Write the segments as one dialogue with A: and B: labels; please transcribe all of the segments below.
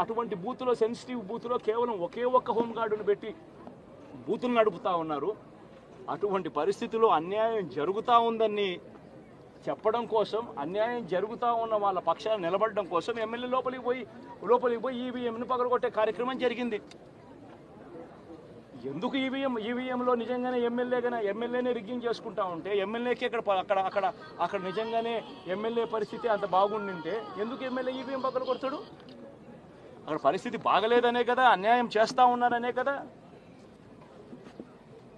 A: అటువంటి బూతులో, సెన్సిటివ్ బూతులో కేవలం ఒకే ఒక్క హోంగార్డును పెట్టి బూతులు నడుపుతా ఉన్నారు. అటువంటి పరిస్థితుల్లో అన్యాయం జరుగుతూ ఉందని చెప్పడం కోసం, అన్యాయం జరుగుతూ ఉన్న వాళ్ళ పక్షాన్ని నిలబడడం కోసం ఎమ్మెల్యే లోపలికి పోయి ఈవీఎంను పగలగొట్టే కార్యక్రమం జరిగింది. ఎందుకు ఈవీఎంలో నిజంగానే ఎమ్మెల్యేనే రిగ్గింగ్ చేసుకుంటా ఉంటే, ఎమ్మెల్యేకి అక్కడ నిజంగానే ఎమ్మెల్యే పరిస్థితి అంత బాగుండింటే ఎందుకు ఎమ్మెల్యే ఈవీఎం పక్కన కొడతాడు? అక్కడ పరిస్థితి బాగలేదనే కదా, అన్యాయం చేస్తూ ఉన్నారనే కదా.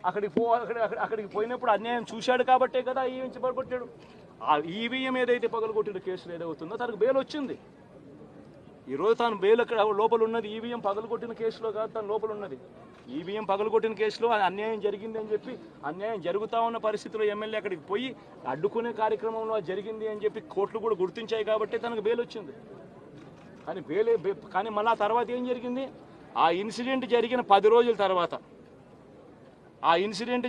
A: అక్కడికి పోయినప్పుడు అన్యాయం చూశాడు కాబట్టే కదా ఈవీఎం పగలగొట్టాడు. ఆ ఈవీఎం ఏదైతే పగలగొట్టిన కేసులు ఏదవుతుందో తనకు బెయిల్ వచ్చింది. ఈరోజు తాను బెయిల్ అక్కడ లోపల ఉన్నది ఈవీఎం పగలగొట్టిన కేసులో కాదు, తను లోపల ఉన్నది ఈవీఎం పగలగొట్టిన కేసులో. అన్యాయం జరిగింది అని చెప్పి, అన్యాయం జరుగుతూ ఉన్న పరిస్థితిలో ఎమ్మెల్యే అక్కడికి పోయి అడ్డుకునే కార్యక్రమంలో జరిగింది అని చెప్పి కోర్టులు కూడా గుర్తించాయి కాబట్టి తనకు బెయిల్ వచ్చింది. కానీ మళ్ళీ ఆ తర్వాత ఏం జరిగింది? ఆ ఇన్సిడెంట్ జరిగిన 10 రోజుల తర్వాత, ఆ ఇన్సిడెంట్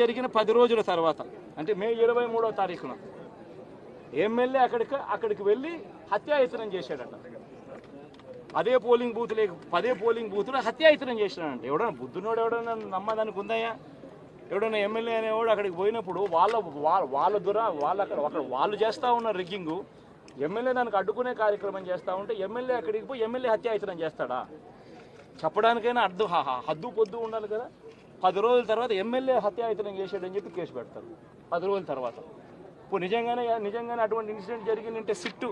A: జరిగిన 10 రోజుల తర్వాత అంటే మే 23వ తారీఖున ఎమ్మెల్యే అక్కడికి వెళ్ళి హత్యాయత్నం చేశాడట. అదే పోలింగ్ బూత్లో హత్యాయత్నం చేశాడంట. ఎవడన్నా బుద్ధునోడు ఎవడన్నా నమ్మదానికి ఉందయ్యా? ఎవడన్నా ఎమ్మెల్యే అనేవాడు అక్కడికి పోయినప్పుడు వాళ్ళు చేస్తూ ఉన్న రిగ్గింగు, ఎమ్మెల్యే దానికి అడ్డుకునే కార్యక్రమం చేస్తూ ఉంటే ఎమ్మెల్యే అక్కడికి పోయి ఎమ్మెల్యే హత్యాయత్నం చేస్తాడా? చెప్పడానికైనా హద్దు పొద్దు ఉండాలి కదా. 10 రోజుల తర్వాత ఎమ్మెల్యే హత్యాయత్నం చేశాడని చెప్పి కేసు పెడతారు 10 రోజుల తర్వాత. ఇప్పుడు నిజంగానే అటువంటి ఇన్సిడెంట్ జరిగిందంటే సిట్టు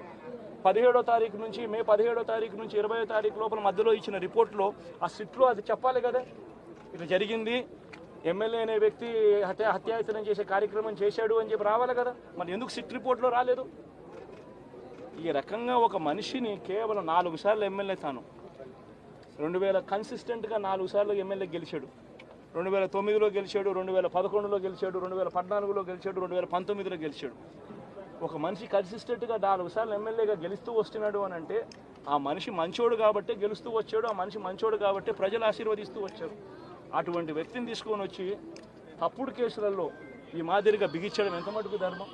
A: 17వ తారీఖు నుంచి, మే 17వ తారీఖు నుంచి 20వ తారీఖు లోపల మధ్యలో ఇచ్చిన రిపోర్ట్లో, ఆ సిట్లో అది చెప్పాలి కదా, ఇది జరిగింది, ఎమ్మెల్యే అనే వ్యక్తి హత్యాయత్నం చేసే కార్యక్రమం చేశాడు అని చెప్పి రావాలి కదా. మరి ఎందుకు సిట్ రిపోర్ట్లో రాలేదు? ఈ రకంగా ఒక మనిషిని కేవలం 4 సార్లు ఎమ్మెల్యే, తాను 2000 కన్సిస్టెంట్గా 4 సార్లు ఎమ్మెల్యే గెలిచాడు. 2009లో గెలిచాడు, 2011లో గెలిచాడు, 2014లో గెలిచాడు, 2019లో గెలిచాడు. ఒక మనిషి కన్సిస్టెంట్గా 4 సార్లు ఎమ్మెల్యేగా గెలుస్తూ వస్తున్నాడు అని అంటే ఆ మనిషి మంచోడు కాబట్టే గెలుస్తూ వచ్చాడు, ఆ మనిషి మంచోడు కాబట్టే ప్రజలు ఆశీర్వదిస్తూ వచ్చారు. అటువంటి వ్యక్తిని తీసుకొని వచ్చి తప్పుడు కేసులలో ఈ మాదిరిగా బిగించడం ఎంత మటుకు ధర్మం?